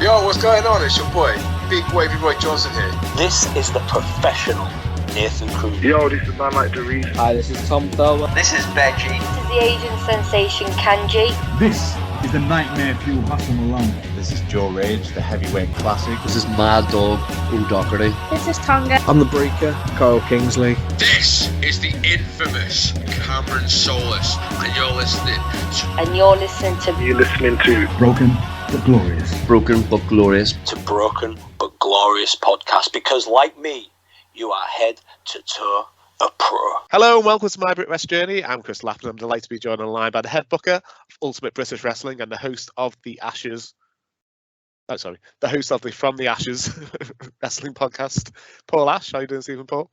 Yo, what's going on? It's your boy, Big Wavy Roy Johnson here. This is the professional Nathan Cruz. Yo, this is Man Like Doris. Hi, this is Tom Thurber. This is Benji. This is the Asian sensation Kanji. This is the Nightmare Fuel Hustle Malone. This is Joe Rage, the Heavyweight Classic. This is Mad Dog O'Doherty. This is Tonga. I'm the Breaker, Carl Kingsley. This is the infamous Cameron Solis, and you're listening You're listening to Broken but Glorious. Broken but Glorious. To Broken but Glorious podcast, because like me, you are head to toe a pro. Hello and welcome to my Brit West journey. I'm Chris Lappin. I'm delighted to be joined online by the head booker of Ultimate British Wrestling and the host of the Ashes. Oh, sorry, the host of the From the Ashes wrestling podcast, Paul Ashe. How you doing, Stephen Paul?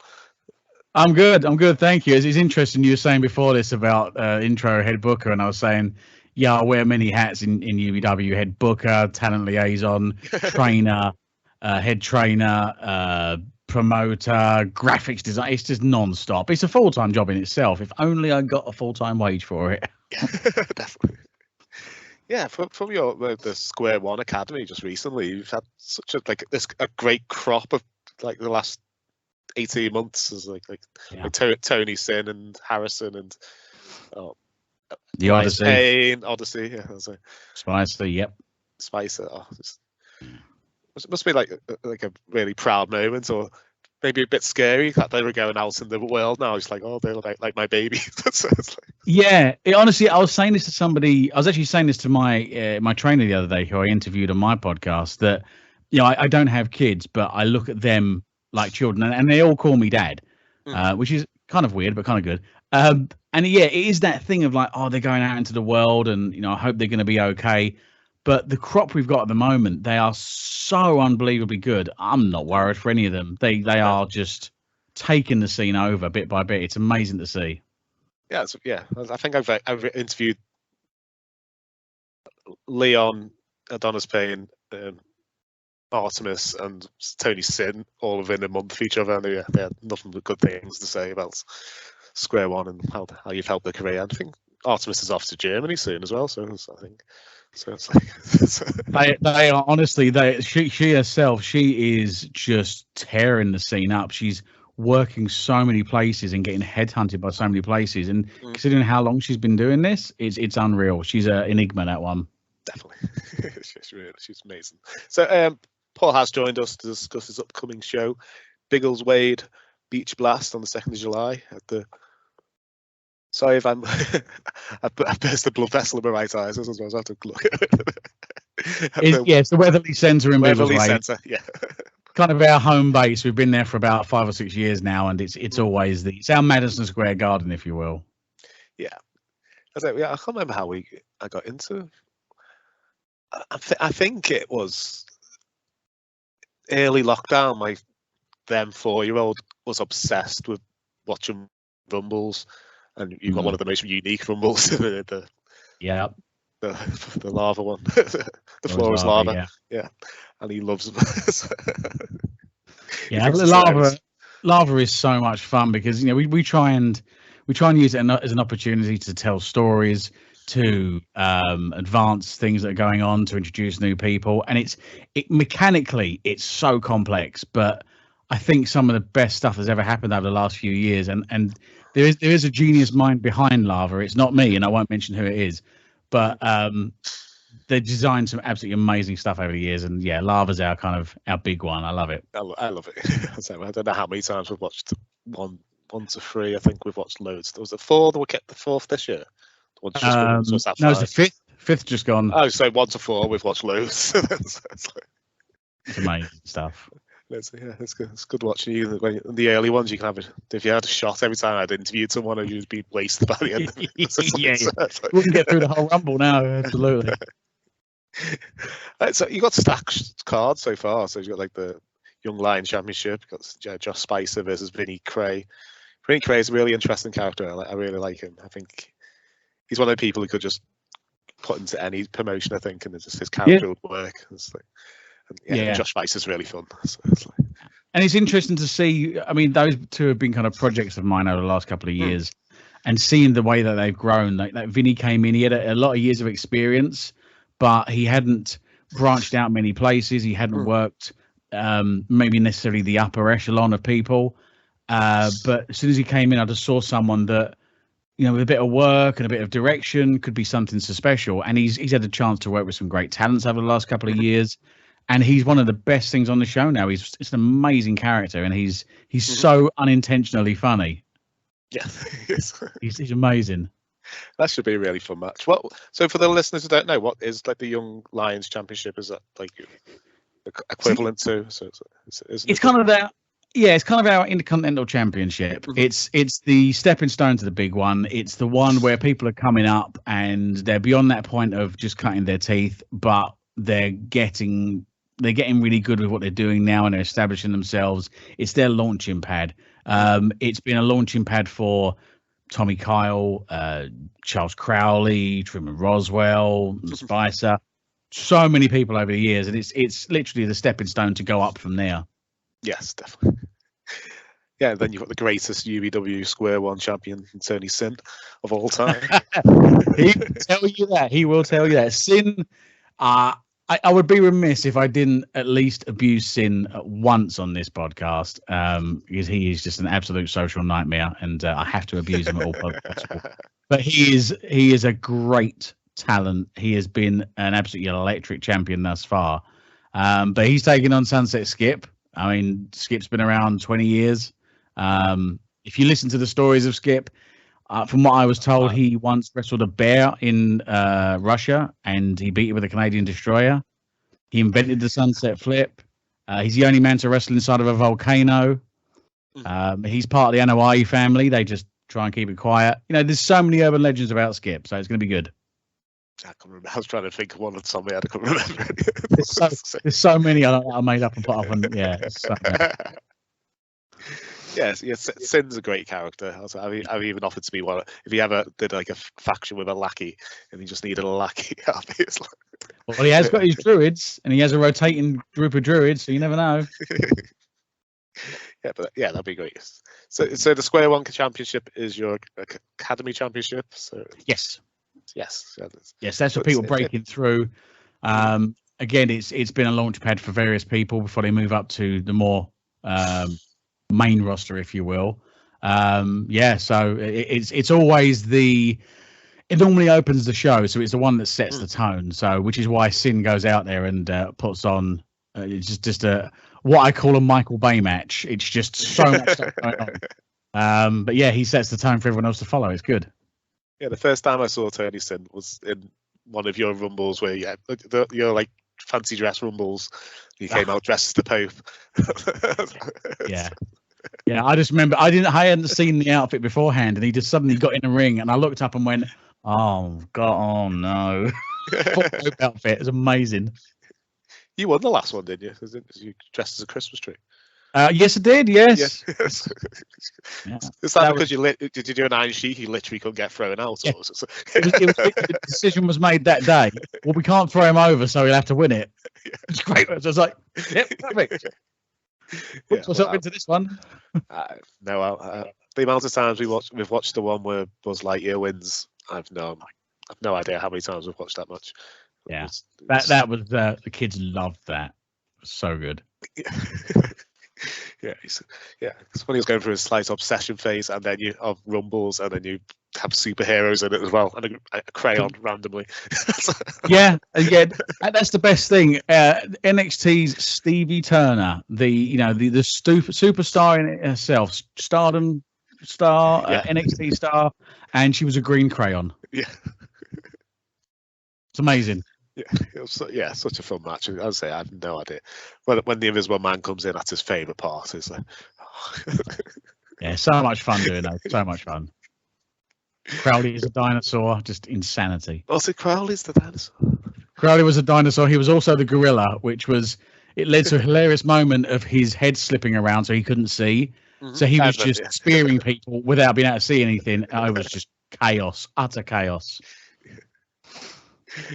I'm good. Thank you. It's interesting. You were saying before this about intro head booker, and I was saying, yeah, I wear many hats in UBW: head booker, talent liaison, trainer, head trainer, promoter, graphics design. It's just non-stop. It's a full-time job in itself. If only I got a full-time wage for it. Yeah, definitely. Yeah, from your the SquareOne Academy just recently, you've had such a great crop of like the last 18 months, as like Tony Sin and Harrison and the Odyssey, Odyssey, yeah, Spicer, yep, Spicer. It must be like a really proud moment, or maybe a bit scary that they were going out in the world now. It's like, oh, they're like my baby. Yeah, honestly, I was saying this to somebody. I was actually saying this to my trainer the other day, who I interviewed on my podcast. That I don't have kids, but I look at them like children, and they all call me dad, which is kind of weird, but kind of good. And yeah, it is that thing of like, oh, they're going out into the world, and I hope they're going to be okay. But the crop we've got at the moment, they are so unbelievably good. I'm not worried for any of them. They are just taking the scene over bit by bit. It's amazing to see. Yeah, I think I've interviewed Leon, Adonis Payne, Artemis, and Tony Sin all within a month of each other, and they had nothing but good things to say about SquareOne and how you've helped their career. And I think Artemis is off to Germany soon as well, so I think. So it's like they are honestly she herself, she is just tearing the scene up. She's working so many places and getting headhunted by so many places, and considering how long she's been doing this, it's unreal. She's an enigma, that one. Definitely. she's amazing. So Paul has joined us to discuss his upcoming show, Biggles Wade Beach Blast, on the 2nd of July at the Sorry if I burst the blood vessel in my right eye, so I have to look at it. It's the Weatherly Centre in Weatherly Centre, yeah. Kind of our home base. We've been there for about 5 or 6 years now, and it's always it's our Madison Square Garden, if you will. Yeah. I can't remember how I got into. I think it was early lockdown. My then 4-year-old was obsessed with watching Rumbles. And you've got one of the most unique rumbles, the lava one, the floor is lava, yeah, and he loves them. Yeah, lava is so much fun because we try and use it as an opportunity to tell stories, to advance things that are going on, to introduce new people, and mechanically it's so complex, but I think some of the best stuff that's ever happened over the last few years, and there is a genius mind behind lava. It's not me, and I won't mention who it is, but they designed some absolutely amazing stuff over the years, and yeah, lava's our big one. I love it. I love it. So I don't know how many times we've watched one to 3. I think we've watched loads. There was 4 that we kept the 4th this year. No, it's the 5th just gone. Oh, so 1 to 4 we've watched loads. It's amazing stuff. It's good watching you. The early ones, you can have it. If you had a shot every time I'd interviewed someone, you'd be wasted by the end. We can get through the whole Rumble now. Absolutely. So you got stacked cards so far. So you got like the Young Lion Championship. You got Josh Spicer versus Vinny Cray. Vinny Cray is a really interesting character. I really like him. I think he's one of the people who could just put into any promotion. I think, and his character would work. Josh Spicer is really fun. And it's interesting to see. I mean, those two have been kind of projects of mine over the last couple of years, and seeing the way that they've grown. Like Vinny came in, he had a lot of years of experience, but he hadn't branched out many places. He hadn't worked maybe necessarily the upper echelon of people. But as soon as he came in, I just saw someone that, with a bit of work and a bit of direction could be something so special. And he's had the chance to work with some great talents over the last couple of years. And he's one of the best things on the show now. It's an amazing character, and he's so unintentionally funny. Yeah, he's amazing. That should be a really fun match. So for the listeners who don't know, what is like the Young Lions Championship? Is that like equivalent to? It's kind of that. Yeah, it's kind of our Intercontinental Championship. Mm-hmm. It's the stepping stone to the big one. It's the one where people are coming up and they're beyond that point of just cutting their teeth, but they're getting really good with what they're doing now, and they're establishing themselves. It's their launching pad. It's been a launching pad for Tommy Kyle, Charles Crowley, Truman Roswell, Spicer, so many people over the years, and it's literally the stepping stone to go up from there. Yes, definitely. Yeah, then you've got the greatest UBW SquareOne champion, Tony Sin, of all time. He will tell you that. He will tell you that. Sin, I would be remiss if I didn't at least abuse Sin once on this podcast, because he is just an absolute social nightmare, and I have to abuse him at all possible. But he is a great talent. He has been an absolutely electric champion thus far. But he's taken on Sunset Skip. I mean, Skip's been around 20 years. If you listen to the stories of Skip, from what I was told, he once wrestled a bear in Russia, and he beat it with a Canadian destroyer. He invented the sunset flip. He's the only man to wrestle inside of a volcano. He's part of the Anoa'i family. They just try and keep it quiet. There's so many urban legends about Skip, so it's going to be good. I was trying to think of one that's on me. I couldn't remember. There's so many I made up and put up, and yeah. Yes, Sin's a great character. I've even offered to be one. If he ever did like a faction with a lackey, and he just needed a lackey, well, he has got his druids, and he has a rotating group of druids, so you never know. Yeah, that'd be great. So the SquareOne Championship is your Academy Championship. So yes, that's for So people breaking through. Again, it's been a launch pad for various people before they move up to the more main roster, if you will. So it's always it normally opens the show, so it's the one that sets the tone. So which is why Sin goes out there and puts on it's just what I call a Michael Bay match. It's just so much stuff going on. But yeah, he sets the tone for everyone else to follow. It's good. Yeah, the first time I saw Tony Sin was in one of your rumbles where your like fancy dress rumbles. You came out dressed as the Pope. Yeah. I just remember I hadn't seen the outfit beforehand, and he just suddenly got in the ring, and I looked up and went, "Oh God, oh no!" Pope outfit is amazing. You won the last one, didn't you? You dressed as a Christmas tree. Yes, I did. Yes. Yeah. Is that because did you do an Iron Sheik? You literally couldn't get thrown out. Yeah. The decision was made that day. Well, we can't throw him over, so he'll have to win it. Yeah. It's great. So I was like, "Yep, perfect." Put myself into this one. The amount of times we've watched the one where Buzz Lightyear wins, I've no idea how many times we've watched that much. Yeah, that was the kids loved that. It was so good. It's funny. He's going through a slight obsession phase, and then you have rumbles, and then you have superheroes in it as well, and a crayon randomly. Yeah, that's the best thing. NXT's Stevie Turner, the superstar in herself, Stardom star, NXT star, and she was a green crayon. Yeah, it's amazing. Yeah, such a fun match. As I say, I have no idea. When the Invisible Man comes in, that's his favourite part. Is yeah, so much fun doing that. So much fun. Crowley is a dinosaur, just insanity. Was it Crowley's the dinosaur? Crowley was a dinosaur. He was also the gorilla, it led to a hilarious moment of his head slipping around so he couldn't see. Mm-hmm. So he was just spearing people without being able to see anything. It was just chaos, utter chaos.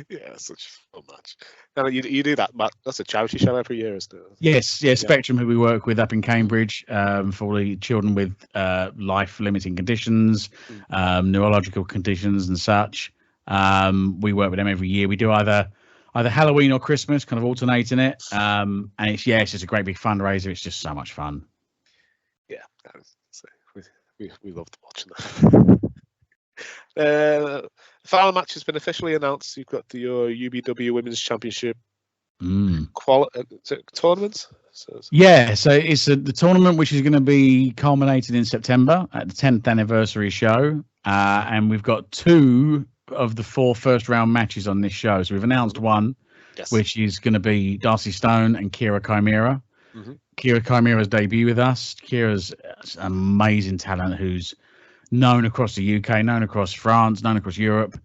Yeah, such a fun match. Now you do that, Matt. That's a charity show every year, isn't it? Yes, yeah. Spectrum, who we work with up in Cambridge, for the children with life-limiting conditions, neurological conditions, and such. We work with them every year. We do either either Halloween or Christmas, kind of alternating it. And it's just a great big fundraiser. It's just so much fun. Yeah, we loved watching that. The final match has been officially announced. You've got your UBW Women's Championship tournament. Yeah, so it's the tournament which is going to be culminated in September at the 10th anniversary show, and we've got 2 of the 4 first round matches on this show. So we've announced one, which is going to be Darcy Stone and Kira Chimera. Kira Chimera's debut with us. Kira's an amazing talent who's known across the UK, known across France, known across Europe.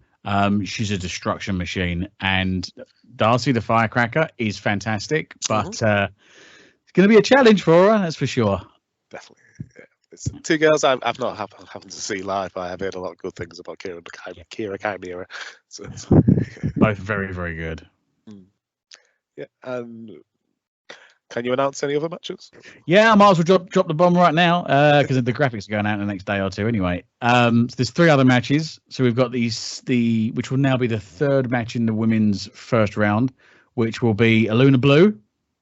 She's a destruction machine, and Darcy the Firecracker is fantastic, but it's going to be a challenge for her, that's for sure. Definitely. Yeah. It's 2 girls I've not happened to see live, but I've heard a lot of good things about Kira Chimera. So, both very, very good. Yeah, and can you announce any other matches? Yeah, I might as well drop the bomb right now because the graphics are going out in the next day or 2 anyway. So there's 3 other matches. So we've got which will now be the 3rd match in the women's first round, which will be Aluna Blue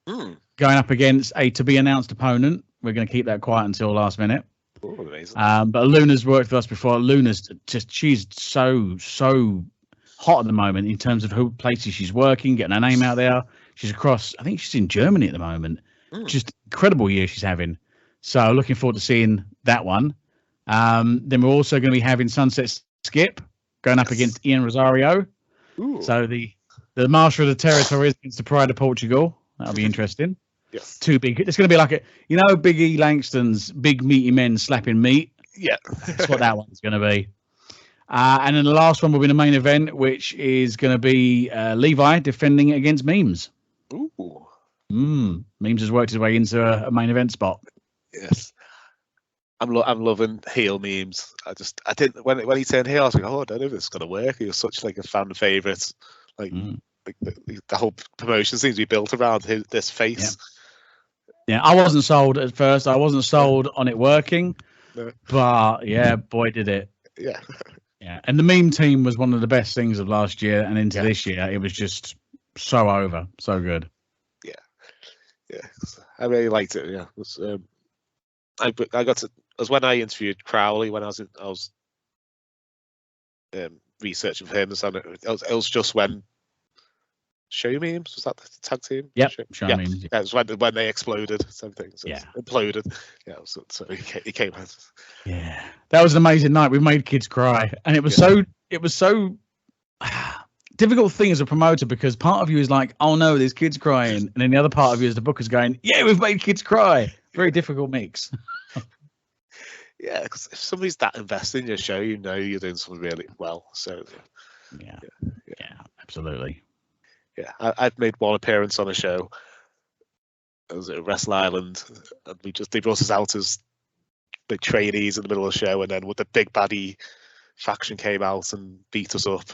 going up against a to be announced opponent. We're going to keep that quiet until last minute. Oh, amazing. But Luna's worked with us before. Luna's she's so hot at the moment in terms of who places she's working, getting her name out there. She's across, I think she's in Germany at the moment. Just incredible year she's having. So looking forward to seeing that one. Then we're also going to be having Sunset Skip going up against Ian Rosario. Ooh. So the master of the territory against the Pride of Portugal. That'll be interesting. Yes. 2 big. It's going to be like Big E Langston's big meaty men slapping meat. Yeah. That's what that one's going to be. And then the last one will be the main event, which is going to be Levi defending against Memes. Ooh. Memes has worked his way into a main event spot. Yes. I'm loving heel Memes. I didn't when he turned heel, I was like, oh, I don't know if this is gonna work. He was such like a fan favorite. Like the whole promotion seems to be built around this face. Yeah, I wasn't sold at first. I wasn't sold on it working, but yeah, boy, did it. Yeah. Yeah, and the meme team was one of the best things of last year and into this year. It was just so over, so good. Yeah, I really liked it. Yeah, it was, I got to. It was when I interviewed Crowley when I was researching for him. And it was just when Show Memes, was that the tag team? Yep, Show Memes. Yeah, it was when they exploded. Same thing. So imploded. Yeah, so he came out. Yeah, that was an amazing night. We made kids cry, and it was so difficult thing as a promoter because part of you is like, oh no, there's kids crying, and then the other part of you is the booker's going, yeah, we've made kids cry. Very difficult mix. Yeah, because if somebody's that invested in your show, you know you're doing something really well. So yeah, absolutely. Yeah, I've made one appearance on a show. It was at Wrestle Island, and they brought us out as big trainees in the middle of the show, and then with the big baddie faction came out and beat us up.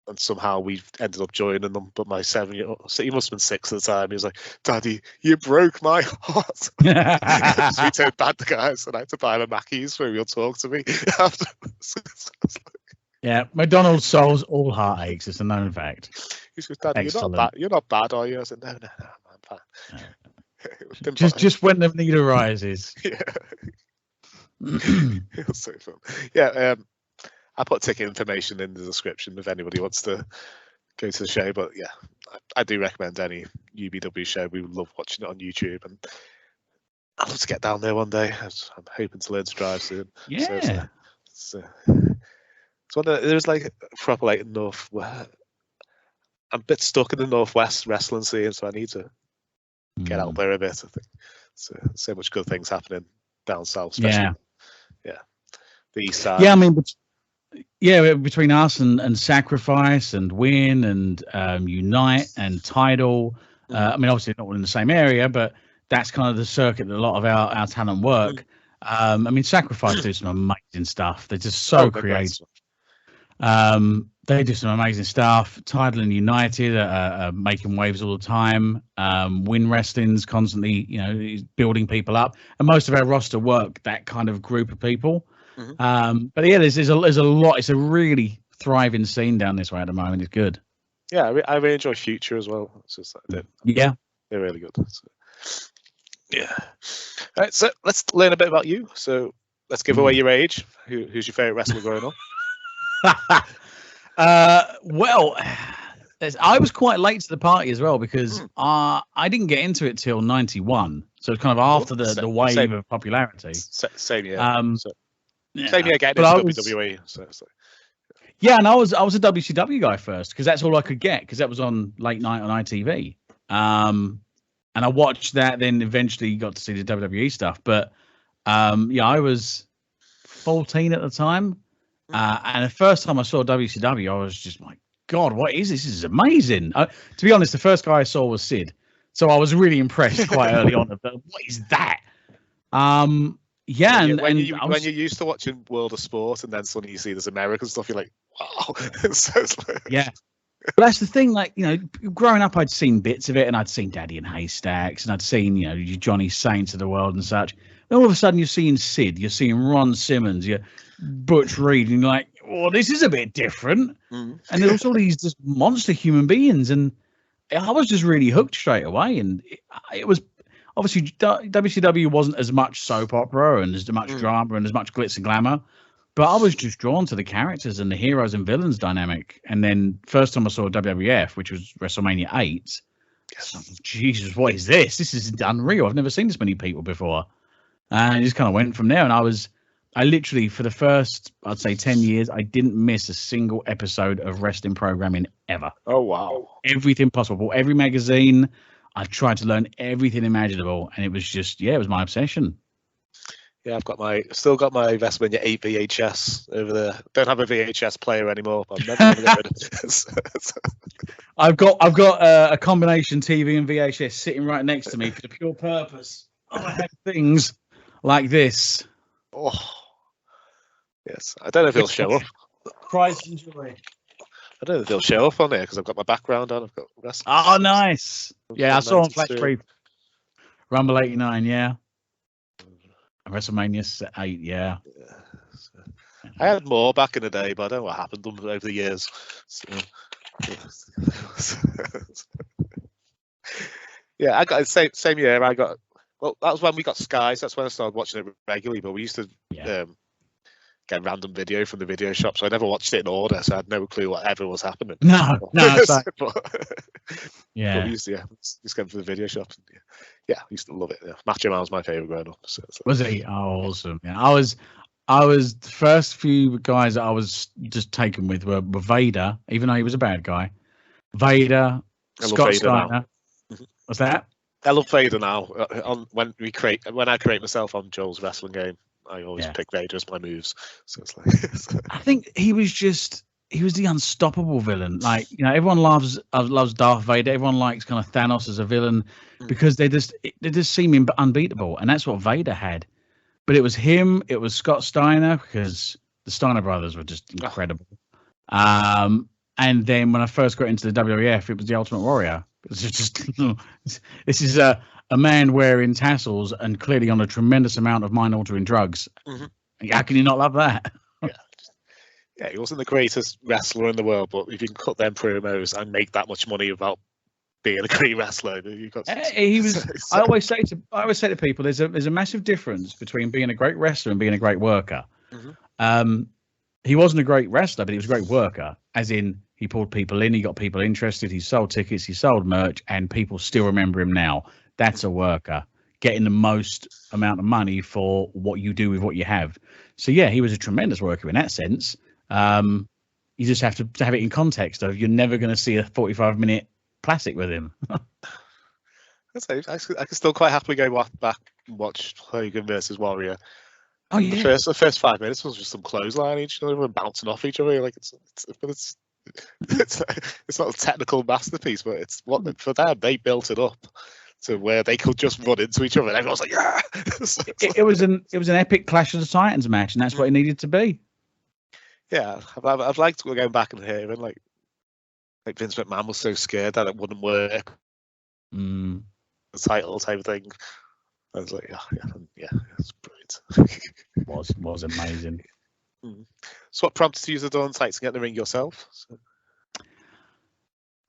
And somehow we ended up joining them. But my 7-year-old, so he must have been 6 at the time, he was like, Daddy, you broke my heart. So we turned bad guys, and I had to buy him a Mackey's where he'll talk to me afterwards. Yeah, McDonald's solves all heartaches. It's a known fact. He said, Daddy, you're not bad, are you? I said, no, I'm fine. Just when the need arises. Yeah. It was so fun. Yeah, I put ticket information in the description if anybody wants to go to the show. But yeah, I do recommend any UBW show. We love watching it on YouTube, and I'd love to get down there one day. I'm hoping to learn to drive soon. Yeah. So it's one of there's like proper like north. I'm a bit stuck in the northwest wrestling scene, so I need to get out there a bit. I think so much good things happening down south, especially. Yeah. The east side. Yeah, I mean. Yeah, between us and Sacrifice and Win and Unite and Tidal. I mean, obviously not all in the same area, but that's kind of the circuit that a lot of our talent work. I mean, Sacrifice do some amazing stuff. They're just so creative. They do some amazing stuff. Tidal and United are making waves all the time. Win Wrestling's constantly, building people up. And most of our roster work that kind of group of people. But yeah, there's a lot. It's a really thriving scene down this way at the moment. It's good. Yeah, I really enjoy Future as well. It's just they're really good. So, yeah. All right, so let's learn a bit about you. So let's give away your age. Who's your favorite wrestler growing up? Well, I was quite late to the party as well because I didn't get into it till '91, so it's kind of after the wave of popularity. Same year. Yeah. Same year getting into WWE. Yeah, and I was a WCW guy first because that's all I could get because that was on late night on ITV. And I watched that, then eventually got to see the WWE stuff. But yeah, I was 14 at the time, and the first time I saw WCW, I was just like, God, what is this? This is amazing. To be honest, the first guy I saw was Sid, so I was really impressed quite early on. What is that? Yeah, when you're used to watching World of Sport and then suddenly you see this American stuff, you're like, wow. Yeah. But that's the thing, like, you know, growing up, I'd seen bits of it and I'd seen Daddy and Haystacks and I'd seen, you know, your Johnny Saints of the world and such. And all of a sudden you're seeing Sid, you're seeing Ron Simmons, you're Butch Reed, and you're like, well, this is a bit different. And there was all these just monster human beings. And I was just really hooked straight away. And it was obviously WCW wasn't as much soap opera and as much drama and as much glitz and glamour. But I was just drawn to the characters and the heroes and villains dynamic. And then first time I saw WWF, which was WrestleMania 8, Jesus, what is this? This is unreal. I've never seen this many people before. And it just kind of went from there. And I literally, for the first, I'd say 10 years, I didn't miss a single episode of wrestling programming ever. Oh, wow. Everything possible. Every magazine. I tried to learn everything imaginable. And it was just, it was my obsession. Yeah, still got my WrestleMania 8 VHS over there. Don't have a VHS player anymore, but I'm never going to get rid of it. I've got a combination TV and VHS sitting right next to me for the pure purpose. I have things like this. Oh, yes. I don't know if it'll show up. Pride and joy. I don't know if it'll show up on there because I've got my background on. I've got wrestling. Oh, nice. Yeah, I saw on Flash Free. Rumble 89, yeah. WrestleMania 8, yeah. I had more back in the day, but I don't know what happened to them over the years. So, yeah, I got same year. Well, that was when we got Sky. So that's when I started watching it regularly. But we used to get random video from the video shop, so I never watched it in order. So I had no clue whatever was happening. No. Yeah. But we used to just go for the video shop. And, I used to love it. Yeah. Macho Man was my favorite growing up. So. Was he? Oh, awesome! Yeah, I was the first few guys that I was just taken with were Vader, even though he was a bad guy. Vader, Scott Steiner. What's that? I love Vader now. When I create myself on Joel's wrestling game, I always pick Vader as my moves. So it's like I think he was the unstoppable villain. Like, you know, everyone loves Darth Vader. Everyone likes kind of Thanos as a villain because they just seem unbeatable, and that's what Vader had. But it was him. It was Scott Steiner because the Steiner brothers were just incredible. And then when I first got into the WWF, it was the Ultimate Warrior. It's just this is a man wearing tassels and clearly on a tremendous amount of mind-altering drugs. How can you not love that? Yeah, he wasn't the greatest wrestler in the world, but if you can cut them promos and make that much money without being a great wrestler, you got. He was. I always say to people, there's a massive difference between being a great wrestler and being a great worker. He wasn't a great wrestler, but he was a great worker. As in, he pulled people in, he got people interested, he sold tickets, he sold merch, and people still remember him now. That's a worker, getting the most amount of money for what you do with what you have. So yeah, he was a tremendous worker in that sense. You just have to have it in context of you're never going to see a 45-minute classic with him. I can still quite happily go back and watch Hogan versus Warrior. Oh yeah. The first 5 minutes was just some clothesline each other and bouncing off each other. Like it's not a technical masterpiece, but it's what for them they built it up to where they could just run into each other and everyone's like, yeah. It was an epic Clash of the Titans match, and that's what it needed to be. Yeah, I've liked going back and hearing like Vince McMahon was so scared that it wouldn't work. The title type of thing. I was like, yeah, it's brilliant. was amazing. So what prompted you to do on sites and get in the ring yourself?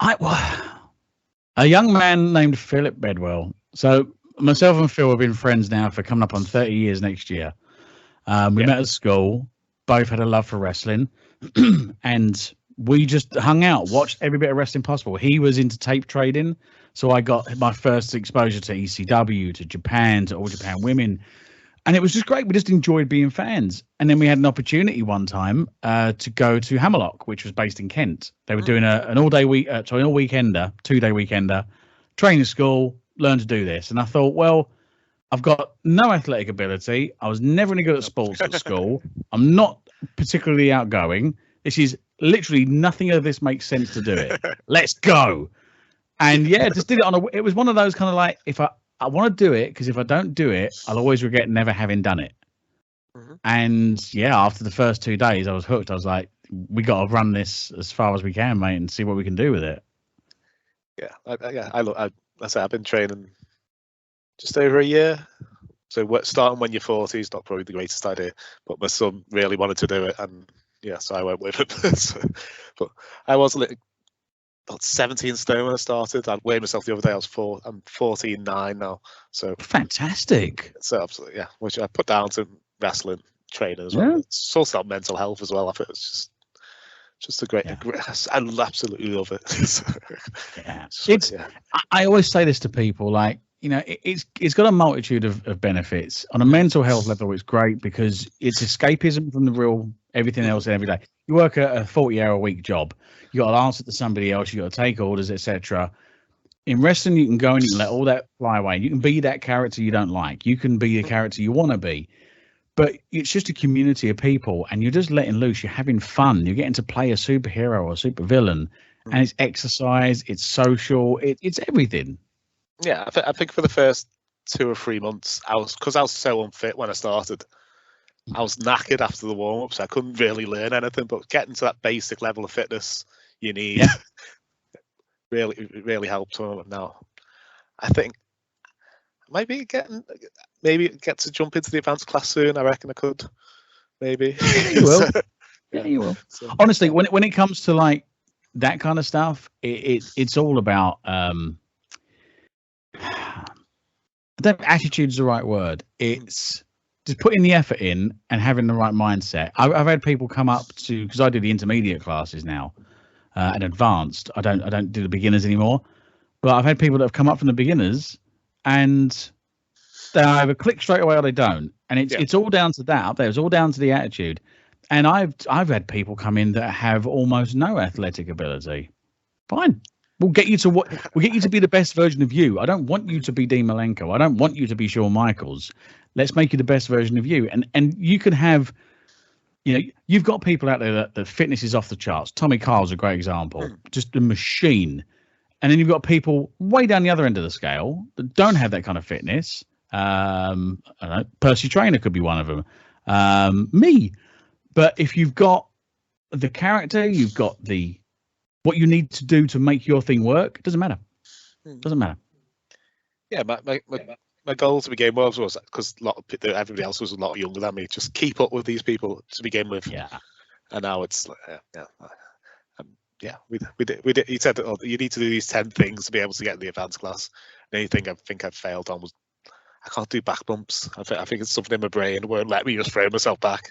A young man named Philip Bedwell. So myself and Phil have been friends now for coming up on 30 years next year. We met at school, both had a love for wrestling, and we just hung out, watched every bit of wrestling possible. He was into tape trading, so I got my first exposure to ECW, to Japan, to All Japan Women, and it was just great. We just enjoyed being fans. And then we had an opportunity one time to go to Hammerlock, which was based in Kent. They were doing an all weekender, 2-day weekender, training school, learn to do this. And I thought, well, I've got no athletic ability. I was never any good at sports at school. I'm not particularly outgoing. This is literally nothing of this makes sense to do it. Let's go. And yeah, just did it it was one of those kind of like, if I want to do it, because if I don't do it, I'll always regret never having done it. And yeah, after the first 2 days, I was hooked. I was like, we got to run this as far as we can, mate, and see what we can do with it. Yeah, I say I've been training just over a year. So starting when you're 40 is not probably the greatest idea, but my son really wanted to do it, and yeah, so I went with him. But I was about 17 stone when I started. I weighed myself the other day. I'm 14.9 now. So fantastic. So absolutely, yeah. Which I put down to wrestling training as well. Yeah. It's also mental health as well. I think it's just a great. I absolutely love it. I always say this to people, like, you know, it's got a multitude of benefits. On a mental health level, it's great because it's escapism from the real everything else every day. You work a 40-hour-a-week job. You got to answer to somebody else. You got to take orders, etc. In wrestling, you can go and you can let all that fly away. You can be that character you don't like. You can be the character you want to be. But it's just a community of people, and you're just letting loose. You're having fun. You're getting to play a superhero or a supervillain, and it's exercise. It's social. It's everything. Yeah, I think for the first 2 or 3 months, because I was so unfit when I started. I was knackered after the warm-ups. I couldn't really learn anything, but getting to that basic level of fitness you need really helped me. Now, I think maybe get to jump into the advanced class soon. I reckon I could. Maybe. You will. Yeah, you will. So, honestly, when it comes to like that kind of stuff, it's all about attitude's the right word. It's just putting the effort in and having the right mindset. I've had people come up to, because I do the intermediate classes now and advanced. I don't do the beginners anymore, but I've had people that have come up from the beginners and they either click straight away or they don't. And it's all down to that up there. It's all down to the attitude. And I've had people come in that have almost no athletic ability. Fine. We'll get you to be the best version of you. I don't want you to be Dean Malenko. I don't want you to be Shawn Michaels. Let's make you the best version of you. And you can have, you know, you've got people out there that fitness is off the charts. Tommy Kyle's a great example, just a machine. And then you've got people way down the other end of the scale that don't have that kind of fitness. I don't know, Percy Trainer could be one of them. Me. But if you've got the character, you've got what you need to do to make your thing work, it doesn't matter. Doesn't matter. Yeah, my goal to begin with was because everybody else was a lot younger than me. Just keep up with these people to begin with. Yeah. And now it's like, we did. He said, "Oh, you need to do these 10 things to be able to get in the advanced class." And anything I think I've failed on was I can't do back bumps. I think it's something in my brain won't let me just throw myself back.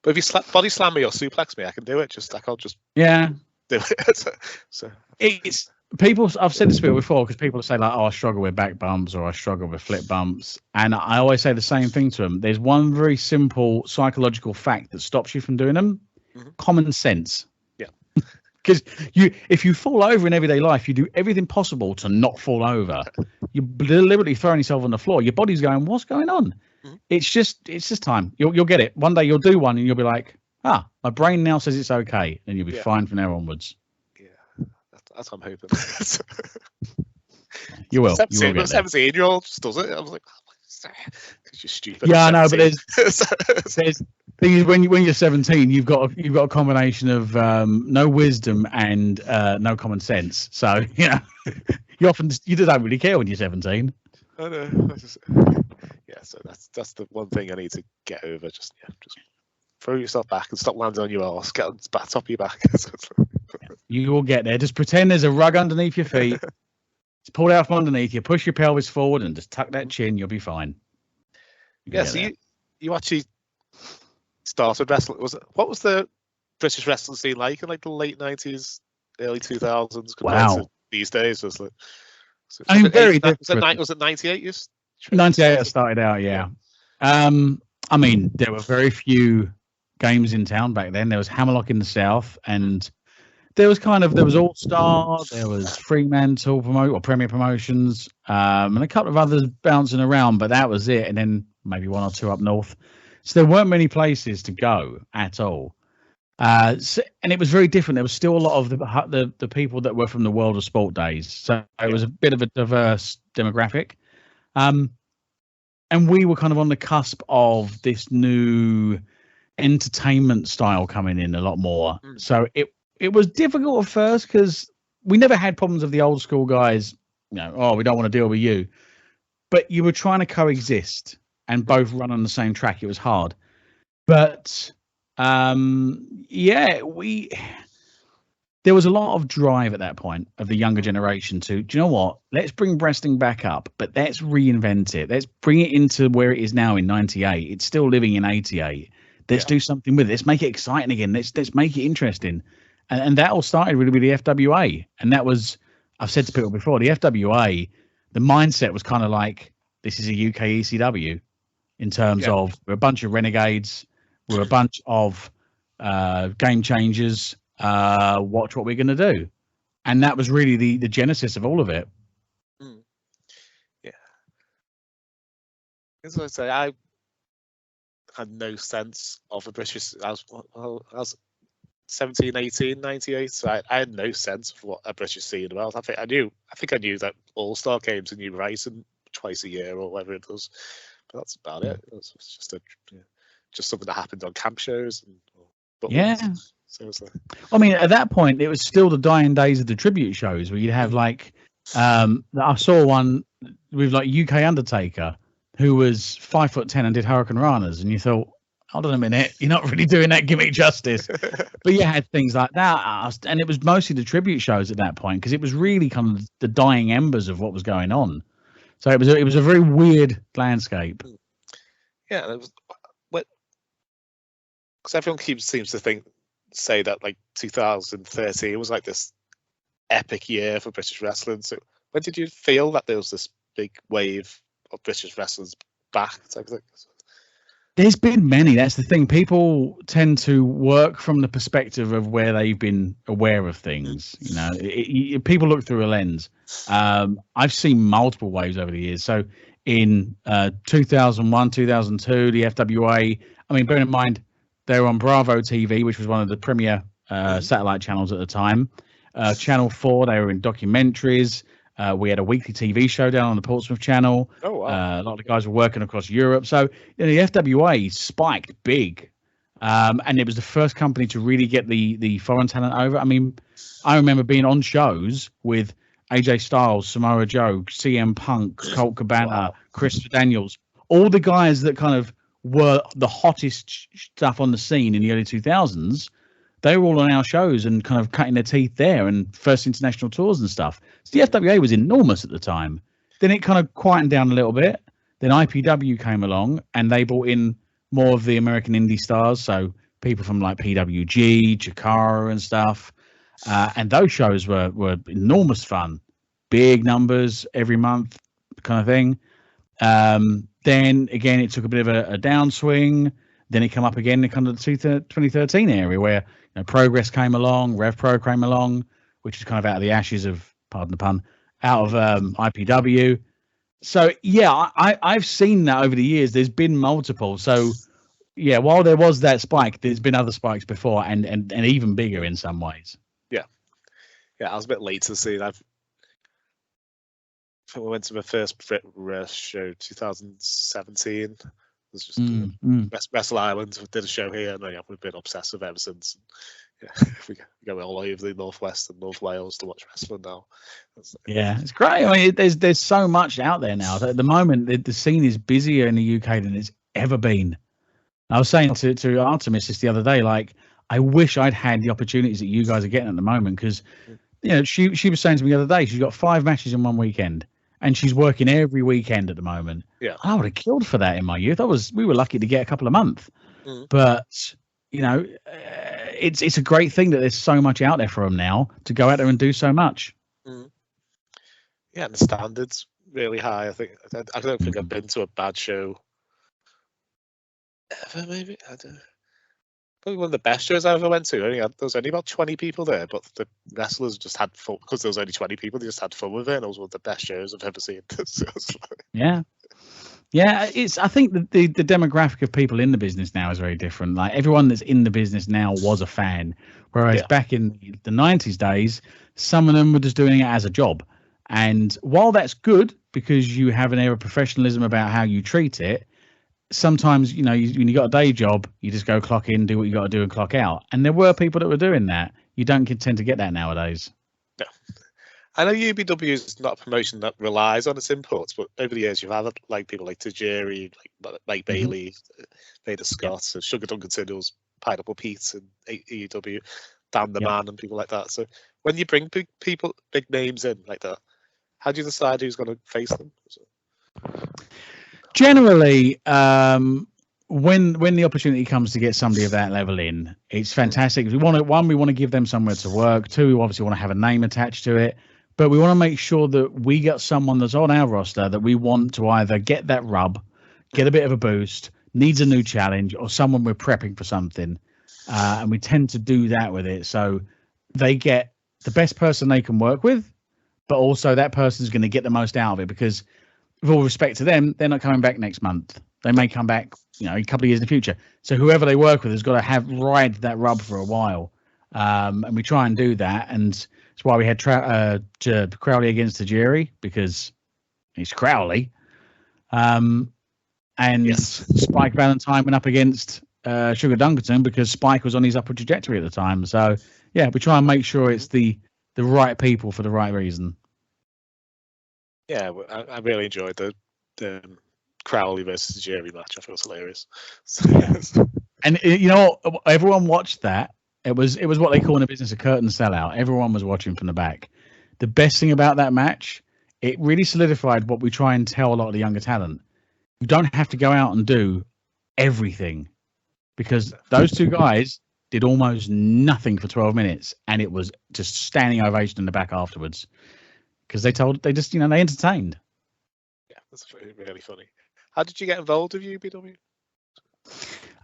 But if you body slam me or suplex me, I can do it. I can't just do it. So it's people. I've said this before because people say like, "Oh, I struggle with back bumps" or "I struggle with flip bumps," and I always say the same thing to them. There's one very simple psychological fact that stops you from doing them: common sense. Because if you fall over in everyday life, you do everything possible to not fall over. You're deliberately throwing yourself on the floor. Your body's going, "What's going on?" It's just time. You'll get it. One day you'll do one and you'll be like, "Ah, my brain now says it's okay," and you'll be fine from there onwards. Yeah, that's what I'm hoping. You will. 17-year-old just does it. I was like, because you're stupid. Yeah, I know, but there's things when you're 17, you've got a combination of no wisdom and no common sense. So you know, you just don't really care when you're 17. I know. Yeah, so that's the one thing I need to get over. Just throw yourself back and stop landing on your arse. Get on the top of your back. You will get there. Just pretend there's a rug underneath your feet. Just pull it out from underneath you. Push your pelvis forward and just tuck that chin. You'll be fine. Yeah. So you actually started wrestling. What was the British wrestling scene like in like the late 90s, early 2000s compared to these days? Was it? I mean, very different. Was it 98? 98 I started out, yeah. I mean, there were very few games in town back then. There was Hammerlock in the south, and there was All Star, there was Fremantle or Premier Promotions, and a couple of others bouncing around, but that was it. And then maybe one or two up north. So there weren't many places to go at all. And it was very different. There was still a lot of the people that were from the World of Sport days. So it was a bit of a diverse demographic. And we were kind of on the cusp of this new entertainment style coming in a lot more. So it was difficult at first because we never had problems of the old school guys, we don't want to deal with you. But you were trying to coexist and both run on the same track. It was hard. But there was a lot of drive at that point of the younger generation to, do you know what? Let's bring wrestling back up, but let's reinvent it. Let's bring it into where it is now in 98. It's still living in 88. Let's do something with it. Let's make it exciting again. Let's make it interesting. And that all started really with the FWA. And that was, I've said to people before, the FWA, the mindset was kind of like, this is a UK ECW in terms of we're a bunch of renegades. We're a bunch of game changers. Watch what we're going to do. And that was really the genesis of all of it. Yeah. As I say, I had no sense of a British. I was 17, 18, 98. So I had no sense of what a British scene was. I think I knew that All Star came to New Brighton twice a year or whatever it does. But that's about it. It was just something that happened on camp shows. Seriously. I mean, at that point, it was still the dying days of the tribute shows where you'd have like, I saw one with like UK Undertaker, who was 5'10" and did Hurricane Ranas, and you thought, hold on a minute, you're not really doing that gimmick justice. But you had things like that, and it was mostly the tribute shows at that point because it was really kind of the dying embers of what was going on. So it was a very weird landscape. Yeah, it was. Because everyone seems to say that like 2013 was like this epic year for British wrestling. So when did you feel that there was this big wave of British wrestlers back type of thing? There's been many. That's the thing. People tend to work from the perspective of where they've been aware of things. People look through a lens. I've seen multiple waves over the years. So in 2001, 2002, the FWA, I mean, bearing in mind, they were on Bravo TV, which was one of the premier satellite channels at the time. Channel 4, they were in documentaries. We had a weekly TV show down on the Portsmouth channel. Oh, wow. A lot of the guys were working across Europe. So the FWA spiked big. And it was the first company to really get the foreign talent over. I mean, I remember being on shows with AJ Styles, Samoa Joe, CM Punk, Colt Cabana, Christopher Daniels, all the guys that kind of were the hottest stuff on the scene in the early 2000s. They were all on our shows and kind of cutting their teeth there and first international tours and stuff. So the FWA was enormous at the time. Then it kind of quietened down a little bit. Then IPW came along and they brought in more of the American indie stars. So people from like PWG, Chikara and stuff. And those shows were enormous fun. Big numbers every month kind of thing. Then again, it took a bit of a downswing. Then it came up again in kind of the 2013 area where Progress came along, Rev Pro came along, which is kind of out of the ashes of, pardon the pun, out of IPW. So yeah, I've seen that over the years. There's been multiple. So yeah, while there was that spike, there's been other spikes before and even bigger in some ways. Yeah, I was a bit late to see that. I think we went to my first Brit Rest show 2017. It was just Wrestle Island. We did a show here, and we've been obsessive ever since. Yeah, we go all over the Northwest and North Wales to watch wrestling now. Yeah, it's great. I mean, there's so much out there now. At the moment, the scene is busier in the UK than it's ever been. I was saying to Artemis just the other day, like, I wish I'd had the opportunities that you guys are getting at the moment, because she was saying to me the other day she's got 5 matches in one weekend, and she's working every weekend at the moment. Yeah, I would have killed for that in my youth. We were lucky to get a couple of months, but it's a great thing that there's so much out there for them now to go out there and do so much. Yeah, and the standards really high. I don't think I've been to a bad show ever. Maybe I don't know. Probably one of the best shows I ever went to. There was only about 20 people there, but the wrestlers just had fun because there was only 20 people. They just had fun with it, and it was one of the best shows I've ever seen. Yeah. I think the demographic of people in the business now is very different. Like, everyone that's in the business now was a fan, whereas back in the 90s days, some of them were just doing it as a job. And while that's good because you have an air of professionalism about how you treat it, sometimes, when you got a day job, you just go clock in, do what you got to do, and clock out. And there were people that were doing that. You don't tend to get that nowadays. No. I know UBW is not a promotion that relies on its imports, but over the years you've had people like Tajiri, like Bailey, Vader Scott, so Sugar Duncan was Pineapple Pete and AEW, Dan the Man, and people like that. So when you bring big names in like that, how do you decide who's going to face them? Generally, when the opportunity comes to get somebody of that level in, it's fantastic. We want to give them somewhere to work. 2, we obviously want to have a name attached to it, but we want to make sure that we get someone that's on our roster that we want to either get that rub, get a bit of a boost, needs a new challenge, or someone we're prepping for something. And we tend to do that with it. So they get the best person they can work with, but also that person's going to get the most out of it, because with all respect to them, they're not coming back next month. They may come back, a couple of years in the future. So whoever they work with has got to ride that rub for a while. And we try and do that. And that's why we had Crowley against Tajiri, because it's Crowley. And Spike Valentine went up against Sugar Dunkerton because Spike was on his upward trajectory at the time. So, yeah, we try and make sure it's the right people for the right reason. Yeah, I really enjoyed the Crowley versus Jerry match. I thought it was hilarious. And everyone watched that. It was what they call in the business a curtain sellout. Everyone was watching from the back. The best thing about that match, it really solidified what we try and tell a lot of the younger talent. You don't have to go out and do everything, because those 2 guys did almost nothing for 12 minutes, and it was just standing ovation in the back afterwards. Because they entertained. Yeah, that's really funny. How did you get involved with UBW?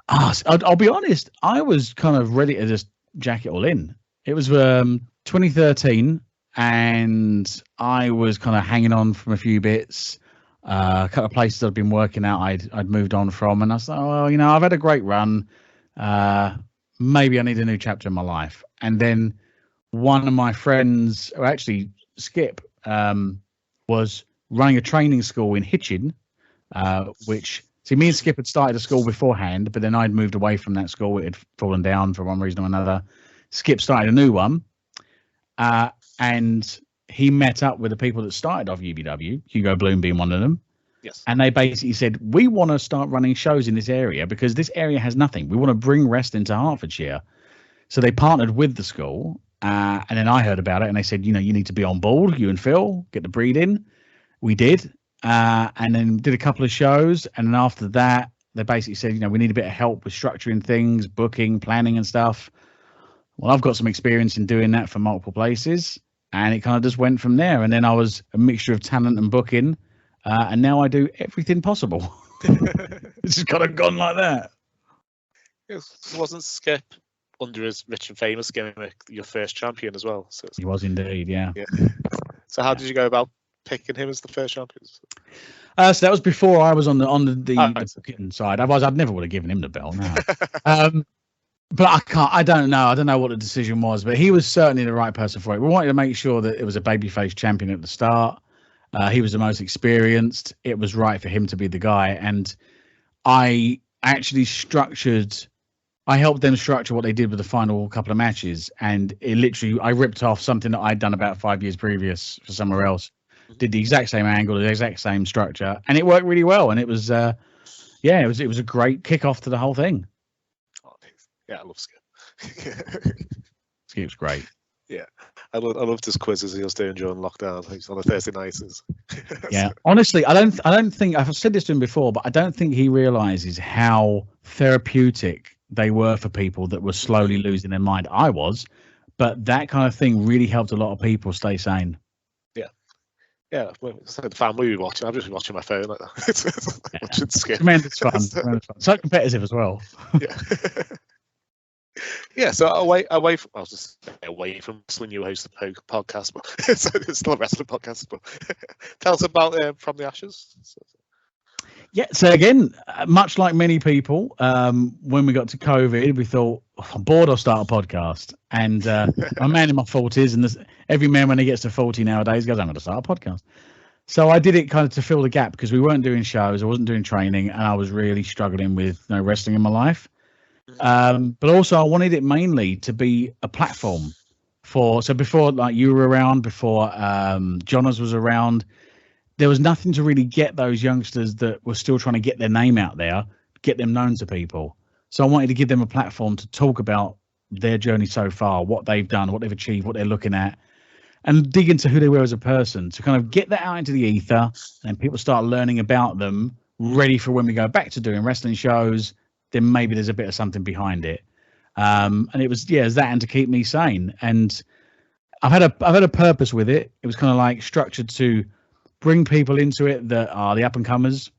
I'll be honest. I was kind of ready to just jack it all in. It was 2013, and I was kind of hanging on from a few bits. A couple of places I'd been working out, I'd moved on from, and I thought, well, I've had a great run. Maybe I need a new chapter in my life. And then one of my friends, or actually Skip, was running a training school in Hitchin, me and Skip had started a school beforehand, but then I'd moved away from that school. It had fallen down for one reason or another. Skip started a new one, and he met up with the people that started off UBW, Hugo Bloom being one of them. Yes. And they basically said, we want to start running shows in this area because this area has nothing. We want to bring wrestling to Hertfordshire. So they partnered with the school. And then I heard about it, and they said, you need to be on board, you and Phil, get the breed in. We did. And then did a couple of shows. And then after that, they basically said, we need a bit of help with structuring things, booking, planning and stuff. Well, I've got some experience in doing that for multiple places. And it kind of just went from there. And then I was a mixture of talent and booking. And now I do everything possible. It's just kind of gone like that. It wasn't Skip, under his Rich and Famous gimmick, your first champion as well? So he was indeed, yeah. So how did you go about picking him as the first champion? So that was before I was on the booking side. Otherwise, I'd never would have given him the belt. No. But I don't know. I don't know what the decision was, but he was certainly the right person for it. We wanted to make sure that it was a babyface champion at the start. He was the most experienced. It was right for him to be the guy. And I actually I helped them structure what they did with the final couple of matches. And I ripped off something that I'd done about 5 years previous for somewhere else. Did the exact same angle, the exact same structure, and it worked really well. And it was, it was a great kickoff to the whole thing. Yeah, I love Skip. It's great. Yeah, I loved his quizzes he was doing during lockdown. He's on a Thursday nights. Yeah, honestly, I don't think I've said this to him before, but I don't think he realizes how therapeutic they were for people that were slowly losing their mind. I was, but that kind of thing really helped a lot of people stay sane. Yeah, well, it's like the family we watch. I'm just watching my phone like that. It's watching Skip. Tremendous fun. So competitive as well. Yeah. Yeah, so away from, I was just away from wrestling, you host a podcast, but so it's still a wrestling podcast. But tell us about From the Ashes. Yeah, so again, much like many people, when we got to COVID, we thought, I'm bored, I'll start a podcast. And I'm a man in my 40s, and every man when he gets to 40 nowadays goes, I'm going to start a podcast. So I did it kind of to fill the gap because we weren't doing shows, I wasn't doing training, and I was really struggling with wrestling in my life. But also I wanted it mainly to be a platform so before like you were around, before Jonas was around, there was nothing to really get those youngsters that were still trying to get their name out there, get them known to people. So I wanted to give them a platform to talk about their journey so far, what they've done, what they've achieved, what they're looking at, and dig into who they were as a person, to kind of get that out into the ether and people start learning about them, ready for when we go back to doing wrestling shows, then maybe there's a bit of something behind it. And it was, that, and to keep me sane. And I've had a purpose with it. It was kind of like structured to bring people into it that are the up and comers,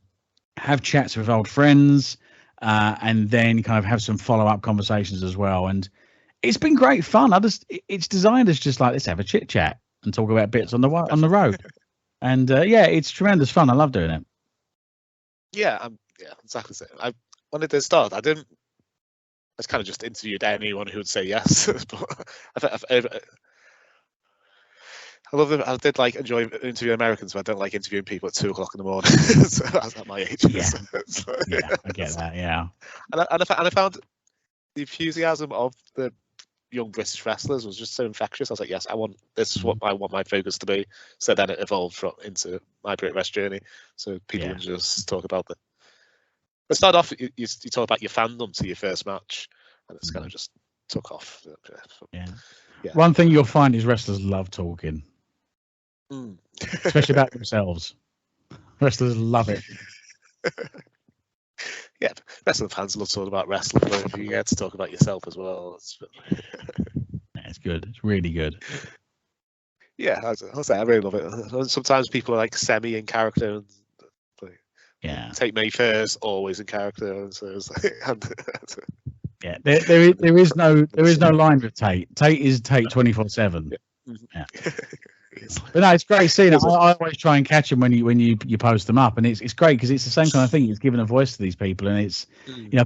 have chats with old friends, and then kind of have some follow-up conversations as well. And it's been great fun. It's designed as just like, let's have a chit chat and talk about bits on the road. And it's tremendous fun. I love doing it. Yeah, exactly. When it did start, I kind of just interviewed anyone who would say yes. But I love them. I did enjoy interviewing Americans, but I don't like interviewing people at 2 o'clock in the morning. So I was at my age. Yeah, I get that. Yeah, and I found the enthusiasm of the young British wrestlers was just so infectious. I was like, yes, this is what I want my focus to be. So then it evolved into my Brit Wrest journey. So people can just talk about that. But start off, you talk about your fandom to your first match, and it's kind of just took off. Yeah. One thing you'll find is wrestlers love talking, especially about themselves. Wrestlers love it. Yeah, wrestling fans love talking about wrestling, but if you get to talk about yourself as well, it's good. It's really good. Yeah, I'll say I really love it. Sometimes people are semi in character, and take me first, always in character, and so it's yeah. There is no line with Tate. Tate is Tate 24/7. Yeah. But no, it's great seeing it. I always try and catch them when you post them up, and it's great because it's the same kind of thing. It's giving a voice to these people, and it's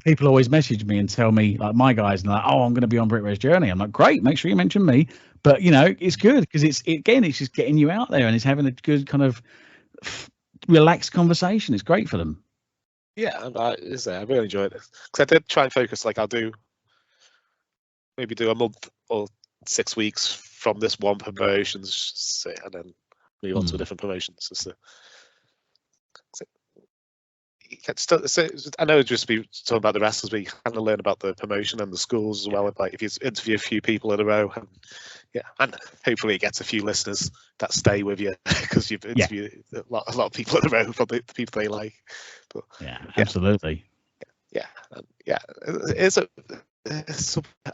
people always message me and tell me, like my guys, and oh, I'm going to be on Brit Wrest Journey. I'm like, great, make sure you mention me. But it's good because it's just getting you out there, and it's having a good kind of relaxed conversation. It's great for them. Yeah, I really enjoyed it because I did try and focus. I'll maybe do a month or 6 weeks from this one promotion, and then move on to a different promotion. I know just be talking about the wrestlers, but you kind of learn about the promotion and the schools as well. If you interview a few people in a row, and hopefully it gets a few listeners that stay with you because you've interviewed a lot of people in a row from the people they like. But, absolutely. It's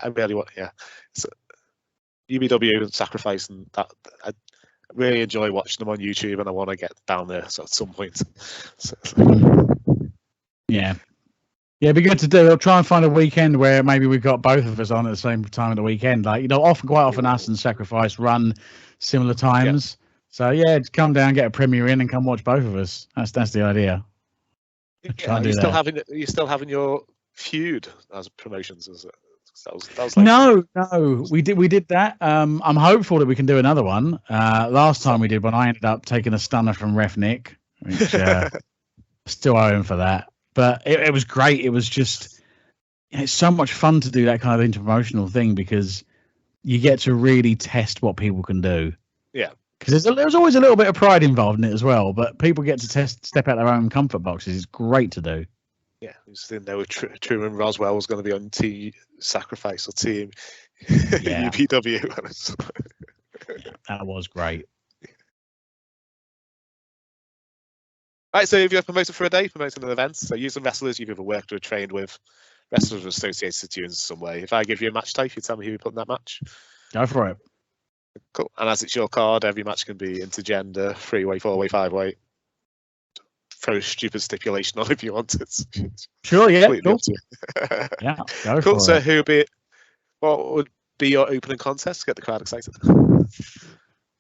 I really want. So, UBW and Sacrifice, and that I really enjoy watching them on YouTube, and I want to get down there at some point. Yeah, it'd be good to do. I'll try and find a weekend where maybe we've got both of us on at the same time of the weekend. Quite often us and Sacrifice run similar times. So just come down, get a premiere in, and come watch both of us. That's the idea. Are you still having your feud as promotions? Is it? That was no, we did that. I'm hopeful that we can do another one. Last time we did one, I ended up taking a stunner from Ref Nick, which still owe him for that. But it was great. It was just it's so much fun to do that kind of interpromotional thing because you get to really test what people can do. Yeah. Because there's always a little bit of pride involved in it as well, but people get to step out their own comfort boxes. It's great to do. Yeah, we just didn't know if Truman Roswell was going to be on Team Sacrifice or Team UBW. That was great. Right, so if you're promoted for a day, promoting an event, so using wrestlers you've either worked or trained with, wrestlers are associated to you in some way. If I give you a match type, you tell me who you put in that match. Go for it. Cool. And as it's your card, every match can be intergender, 3-way, 4-way, 5-way. Throw a stupid stipulation on if you want it. Sure, yeah. Completely Cool. up to you. Yeah, go Cool. for So it. what would be your opening contest to get the crowd excited?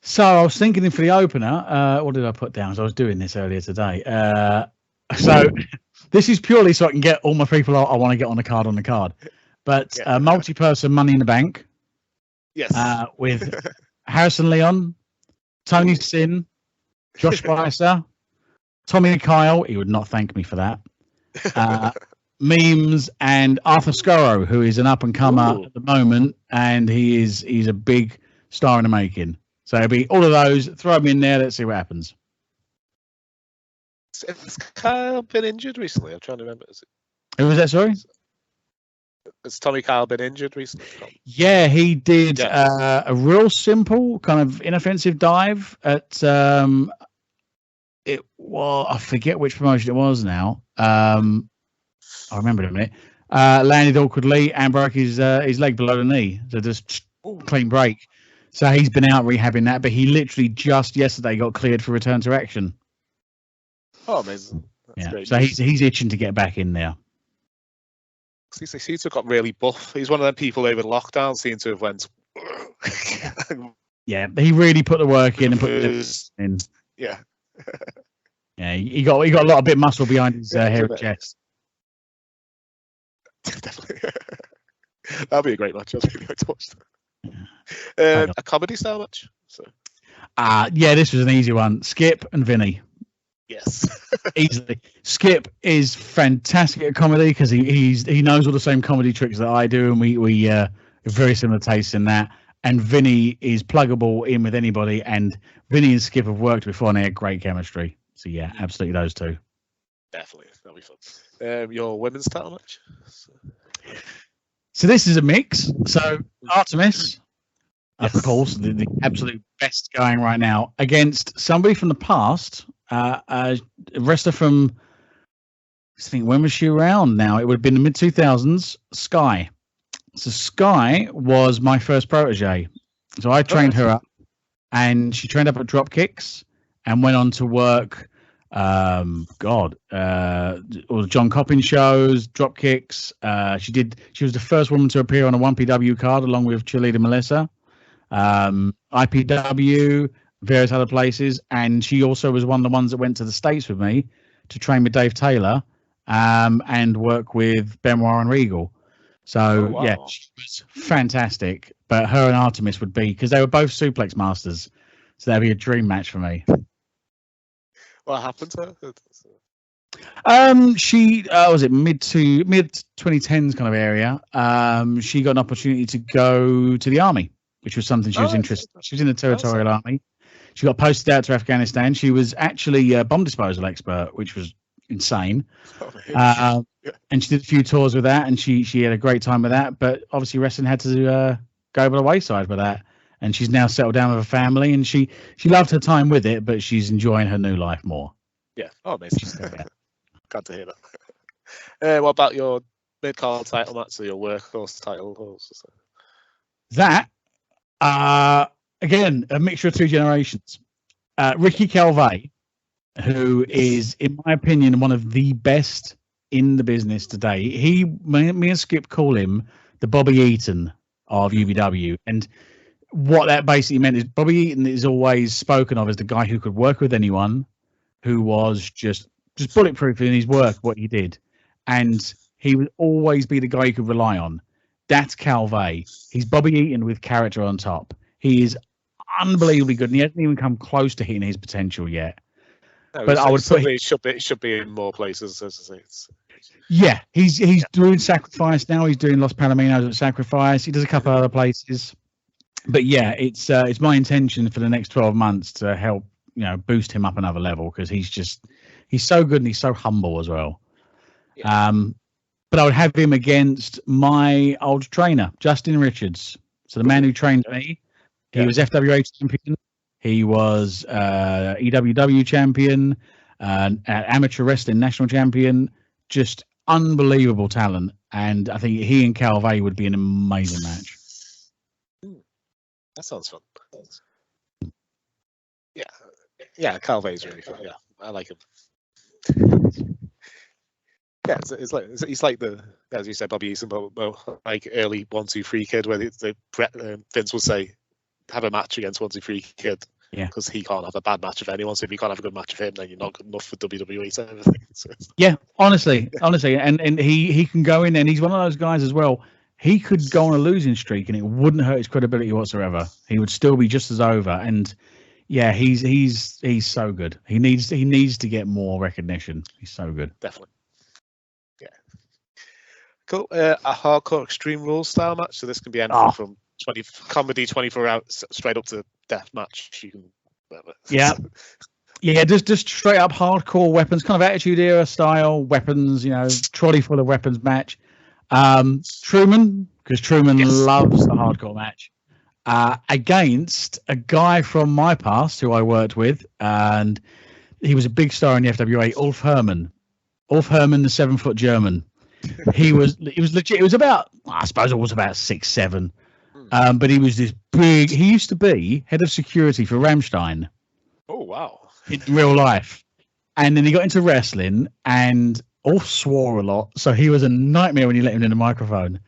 So I was thinking for the opener, what did I put down? So I was doing this earlier today. So this is purely so I can get all my people I want to get on the card. But multi-person Money in the Bank. Yes. With Harrison Leon, Tony Sin, Josh Spicer, Tommy Kyle. He would not thank me for that. Memes and Arthur Scoro, who is an up and comer at the moment, and he's a big star in the making. So it'll be all of those. Throw them in there. Let's see what happens. Has Kyle been injured recently? I'm trying to remember. Who was that? Sorry. Has Tommy Kyle been injured recently? Yeah, he did a real simple kind of inoffensive dive at I forget which promotion it was now. I remember it in a minute. Landed awkwardly and broke his leg below the knee. So just clean break. So he's been out rehabbing that, but he literally just yesterday got cleared for return to action. Oh, amazing. That's great. So he's itching to get back in there. He seems to have got really buff. He's one of them people over lockdown seem to have went. Yeah, he really put the work in and put it in. Yeah. Yeah, he got a lot of bit muscle behind his hair and chest. Definitely. That'll be a great match. I'd really like to watch that. A comedy style match. So. This was an easy one. Skip and Vinny. Yes. Easily. Skip is fantastic at comedy because he knows all the same comedy tricks that I do, and we have very similar tastes in that. And Vinny is pluggable in with anybody, and Vinny and Skip have worked before and they had great chemistry. So yeah, absolutely those two. Definitely. That'll be fun. Your women's title match? So this is a mix. So Artemis, of course, the absolute best going right now, against somebody from the past, a wrestler from, I think, when was she around now? It would have been the mid-2000s, Sky. So Sky was my first protege. So I trained her up, and she trained up at drop kicks and went on to work, all the John Coppin shows, drop kicks. She was the first woman to appear on a 1PW card along with cheerleader Melissa, IPW, various other places. And she also was one of the ones that went to the States with me to train with Dave Taylor and work with Benoit and Regal. So, yeah, she was fantastic. But her and Artemis would be, because they were both suplex masters. So that'd be a dream match for me. What happened to her? She was it mid 2010s kind of area. She got an opportunity to go to the army, which was something she was interested in. She was in the territorial army. She got posted out to Afghanistan. She was actually a bomb disposal expert, which was insane. And she did a few tours with that, and she had a great time with that. But obviously, wrestling had to go by the wayside for that. And she's now settled down with a family, and she loved her time with it, but she's enjoying her new life more. Yeah. Oh, amazing. Glad to hear that. What about your mid-card title match, so your workhorse title? That, again, a mixture of two generations. Ricky Calvey, who is, in my opinion, one of the best in the business today. Me and Skip call him the Bobby Eaton of UBW. And what that basically meant is Bobby Eaton is always spoken of as the guy who could work with anyone, who was just bulletproof in his work, what he did. And he would always be the guy you could rely on. That's Calvey. He's Bobby Eaton with character on top. He is unbelievably good, and he hasn't even come close to hitting his potential yet. No, but I would put it should be in more places. Yeah, he's doing Sacrifice now. He's doing Los Palominos at Sacrifice. He does a couple other places. But yeah, it's my intention for the next 12 months to help boost him up another level, because he's so good and he's so humble as well. But I would have him against my old trainer, Justin Richards. So the man who trained me, he was FWA champion. He was EWW champion, amateur wrestling national champion. Just unbelievable talent. And I think he and Calvé would be an amazing match. That sounds fun. Yeah, Calvé's really fun. Yeah, I like him. Yeah, he's like the, as you said, Bobby Eason, but like early 1-2-3 Kid, where Vince would say, have a match against 1-2-3 Kid. Yeah, because he can't have a bad match of anyone. So if you can't have a good match of him, then you're not good enough for WWE. So everything. Yeah, honestly, and he can go in, and he's one of those guys as well. He could go on a losing streak, and it wouldn't hurt his credibility whatsoever. He would still be just as over. And yeah, he's so good. He needs to get more recognition. He's so good. Definitely. Yeah. Cool. A hardcore Extreme Rules style match. So this can be anything from comedy 24 hours straight up to death match. You can. Yeah, just straight up hardcore weapons, kind of Attitude Era style weapons. Trolley full of weapons match. Truman, because Truman loves the hardcore match. Against a guy from my past who I worked with, and he was a big star in the FWA, Ulf Herman. Ulf Herman, the 7-foot German. He was legit. It was about, I suppose it was about 6'7". But he was this big. He used to be head of security for Rammstein. Oh wow! In real life, and then he got into wrestling, and Ulf swore a lot, so he was a nightmare when you let him in the microphone.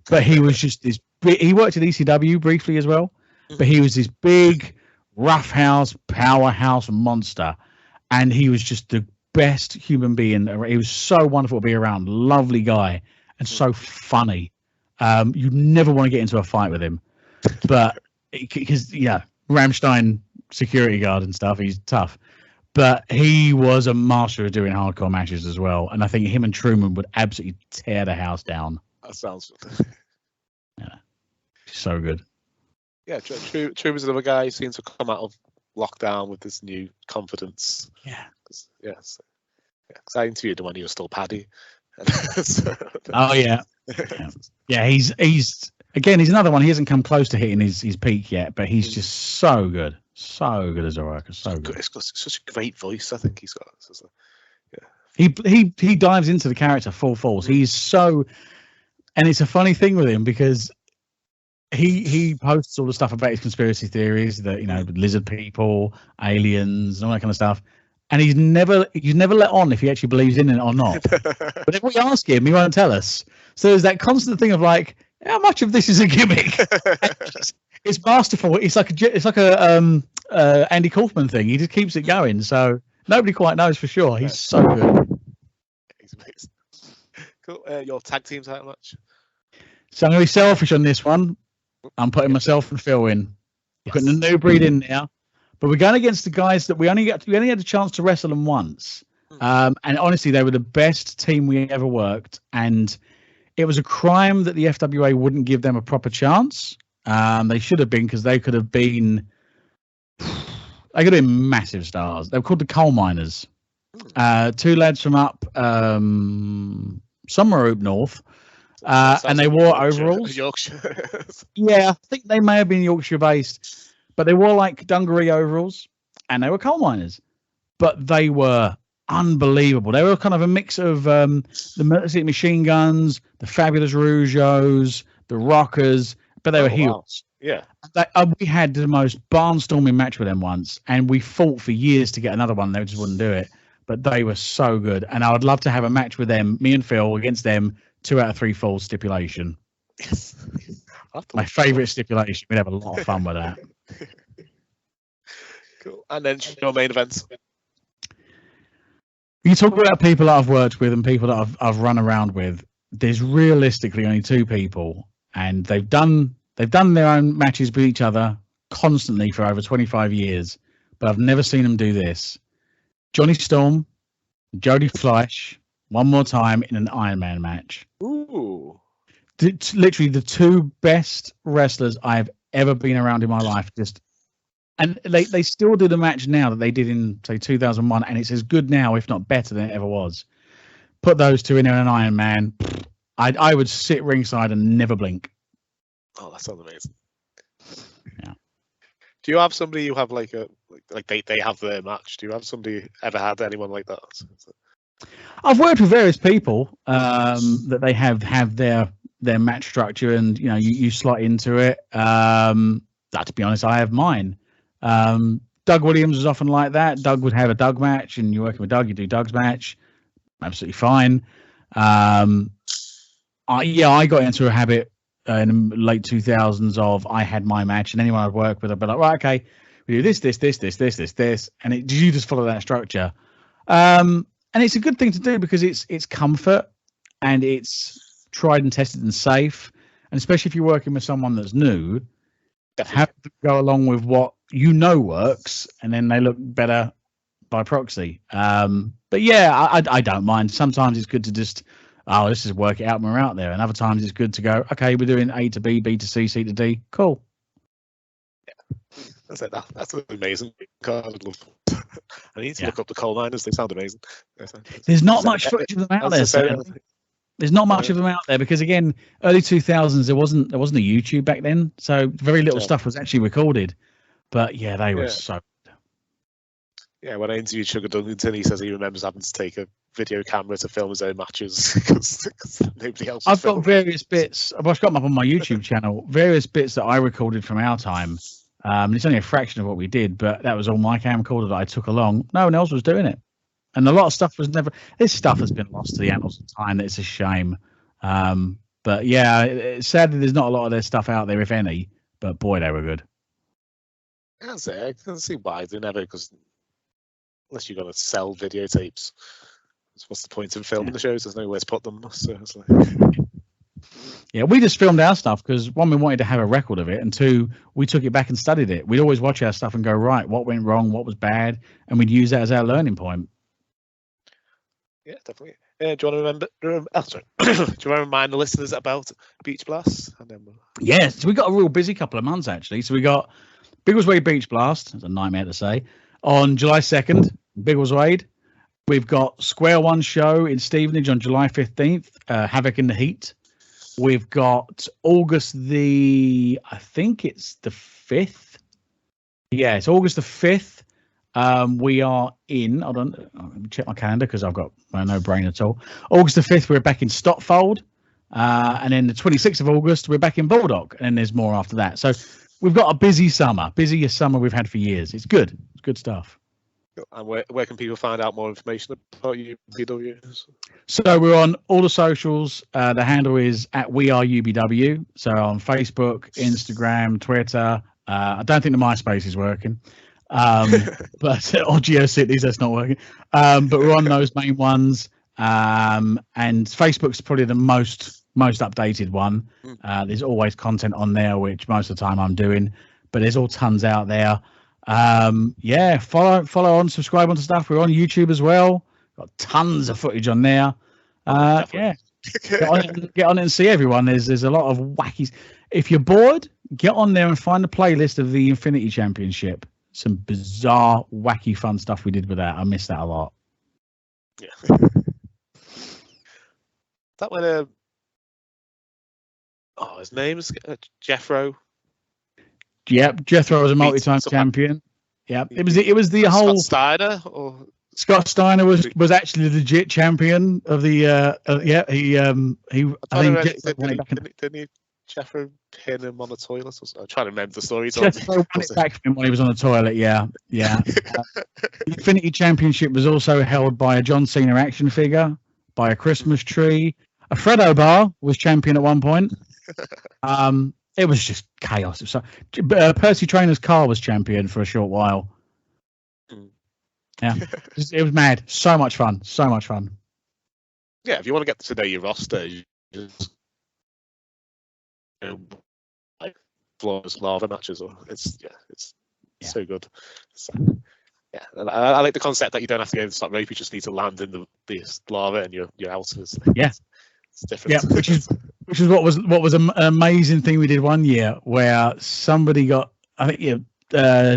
But he was just this big. He worked at ECW briefly as well, but he was this big, roughhouse, powerhouse monster, and he was just the best human being. He was so wonderful to be around. Lovely guy, and so funny. You never want to get into a fight with him, but because Rammstein security guard and stuff, he's tough. But he was a master of doing hardcore matches as well, and I think him and Truman would absolutely tear the house down. That sounds. Yeah, so good. Yeah, Truman's another guy who seems to come out of lockdown with this new confidence. Yeah. Yes. Because I interviewed him when he was still Paddy. Oh yeah. Yeah, he's he's another one. He hasn't come close to hitting his peak yet, but he's just so good as a worker. So good. He's got such a great voice. I think he's got. He dives into the character full force. He's so, and it's a funny thing with him because he posts all the stuff about his conspiracy theories that lizard people, aliens, and all that kind of stuff. And he's never let on if he actually believes in it or not. But if we ask him, he won't tell us. So there's that constant thing of like, how much of this is a gimmick? It's masterful. It's like a Andy Kaufman thing. He just keeps it going. So nobody quite knows for sure. He's so good. He's amazing. Cool. Your tag team title match. So I'm going to be selfish on this one. I'm putting myself and Phil in. We're putting the new breed in now. But we're going against the guys that we only had a chance to wrestle them once. And honestly, they were the best team we ever worked. And it was a crime that the FWA wouldn't give them a proper chance. They should have been, because they could have been massive stars. They were called the Coal Miners. Two lads from up somewhere up north. And they wore overalls. Yorkshire. Yeah, I think they may have been Yorkshire based. But they wore like dungaree overalls, and they were coal miners. But they were unbelievable. They were kind of a mix of the Military Machine Guns, the Fabulous Rougeaus, the Rockers, but they were heels. Wow. Yeah. We had the most barnstorming match with them once, and we fought for years to get another one. They just wouldn't do it. But they were so good, and I would love to have a match with them, me and Phil, against them, 2 out of 3 falls stipulation. Yes. My favourite stipulation. We'd have a lot of fun with that. Cool. And then your main events. You talk about people that I've worked with and people that I've run around with. There's realistically only 2 people, and they've done their own matches with each other constantly for over 25 years. But I've never seen them do this. Johnny Storm, Jody Fleisch, one more time in an Iron Man match. Ooh. Literally the 2 best wrestlers I've ever been around in my life. And they still do the match now that they did in, say, 2001, and it's as good now, if not better, than it ever was. put those two in an Iron Man. I would sit ringside and never blink. Oh, that sounds amazing. Yeah. Do you have somebody you have like they have their match? Do you have somebody ever had anyone like that? I've worked with various people that they have their match structure, and you slot into it. To be honest, I have mine. Doug Williams was often like that. Doug would have a Doug match, and you're working with Doug, you do Doug's match. Absolutely fine. I got into a habit in the late 2000s of I had my match, and anyone I'd work with, I'd be like, right, okay, we do this, and you just follow that structure. And it's a good thing to do because it's comfort and it's tried and tested and safe, and especially if you're working with someone that's new, have to go along with what works, and then they look better by proxy. But yeah, I don't mind. Sometimes it's good to just let's just work it out when we're out there, and other times it's good to go, okay, we're doing A to B, B to C, C to D. Cool. Yeah, that's amazing. God, I'd love. I need to look up the coal miners. They sound amazing. There's not much footage of them out there. There's not much of them out there because, again, early 2000s there wasn't a YouTube back then, so very little stuff was actually recorded. But yeah, they were so. Yeah, when I interviewed Sugar Duncan, he says he remembers having to take a video camera to film his own matches because nobody else. I've got various bits. I've got them up on my YouTube channel. Various bits that I recorded from our time. It's only a fraction of what we did, but that was all my camcorder that I took along. No one else was doing it. And a lot of stuff was never. This stuff has been lost to the annals of time. It's a shame. But yeah, sadly, there's not a lot of their stuff out there, if any. But boy, they were good. I can see why they never, because unless you're going to sell videotapes, what's the point of filming the shows? There's nowhere to put them. So it's like... Yeah, we just filmed our stuff because, one, we wanted to have a record of it, and two, we took it back and studied it. We'd always watch our stuff and go, right, what went wrong, what was bad, and we'd use that as our learning point. Yeah, definitely. Do you want to do you want to remind the listeners about Beach Blast? And then Yes, so we got a real busy couple of months, actually. So we got Biggleswade Beach Blast, it's a nightmare to say, on July 2nd, Biggleswade. We've got SquareOne show in Stevenage on July 15th, Havoc in the Heat. We've got August I think it's the 5th. Yeah, it's August the 5th. We are in, hold on, let me check my calendar because I've got no brain at all. August the 5th, we're back in Stotfold. And then the 26th of August, we're back in Baldock. And then there's more after that. So we've got a busy summer, busiest summer we've had for years. It's good. It's good stuff. And where can people find out more information about UBW? So we're on all the socials. The handle is @WeAreUBW. So on Facebook, Instagram, Twitter. I don't think the MySpace is working. But or GeoCities, that's not working. But we're on those main ones. And Facebook's probably the most updated one. There's always content on there, which most of the time I'm doing, but there's all tons out there. Follow on, subscribe onto stuff. We're on YouTube as well. Got tons of footage on there. Get on it and see everyone. There's a lot of wackies. If you're bored, get on there and find the playlist of the Infinity Championship. Some bizarre, wacky, fun stuff we did with that. I miss that a lot. Yeah. That when his name's Jethro. Yep, Jethro was a multi-time champion. Yep, it was the whole Scott Steiner or Scott Steiner was actually the legit champion of the didn't he Jethro pin him on the toilet or something? I'm trying to remember the story. Jethro won it back from him when he was on the toilet. Yeah. The Infinity Championship was also held by a John Cena action figure, by a Christmas tree. A Fredo bar was champion at one point. It was just chaos. So, Percy Trainer's car was champion for a short while. Yeah, it was mad. So much fun. Yeah, if you want to get to know your roster, you just like flawless lava matches. It's so good. So, yeah, I like the concept that you don't have to go to the top rope. You just need to land in the lava and you're out. It's different. Yeah, which is what was an amazing thing we did one year where somebody got, I think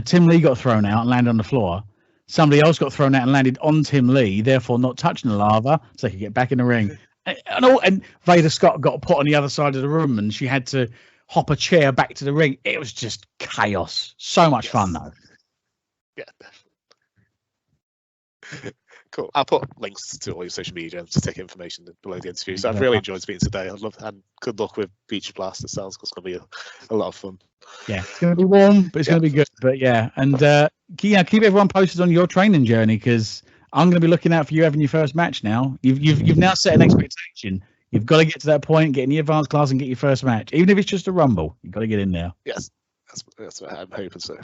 Tim Lee got thrown out and landed on the floor. somebody else got thrown out and landed on Tim Lee, therefore not touching the lava, so he could get back in the ring. And Vader Scott got put on the other side of the room, and she had to hop a chair back to the ring. It was just chaos. So much fun, though. Yeah, definitely. Cool. I'll put links to all your social media to take information below the interview. So I've really enjoyed speaking today. I'd love, and good luck with Beach Blast. It sounds like it's going to be a lot of fun. Yeah, it's going to be warm, but it's going to be good. But yeah, and keep everyone posted on your training journey, because I'm going to be looking out for you having your first match now. You've now set an expectation. You've got to get to that point, get in the advanced class, and get your first match, even if it's just a rumble. You've got to get in there. Yes, that's what I'm hoping so.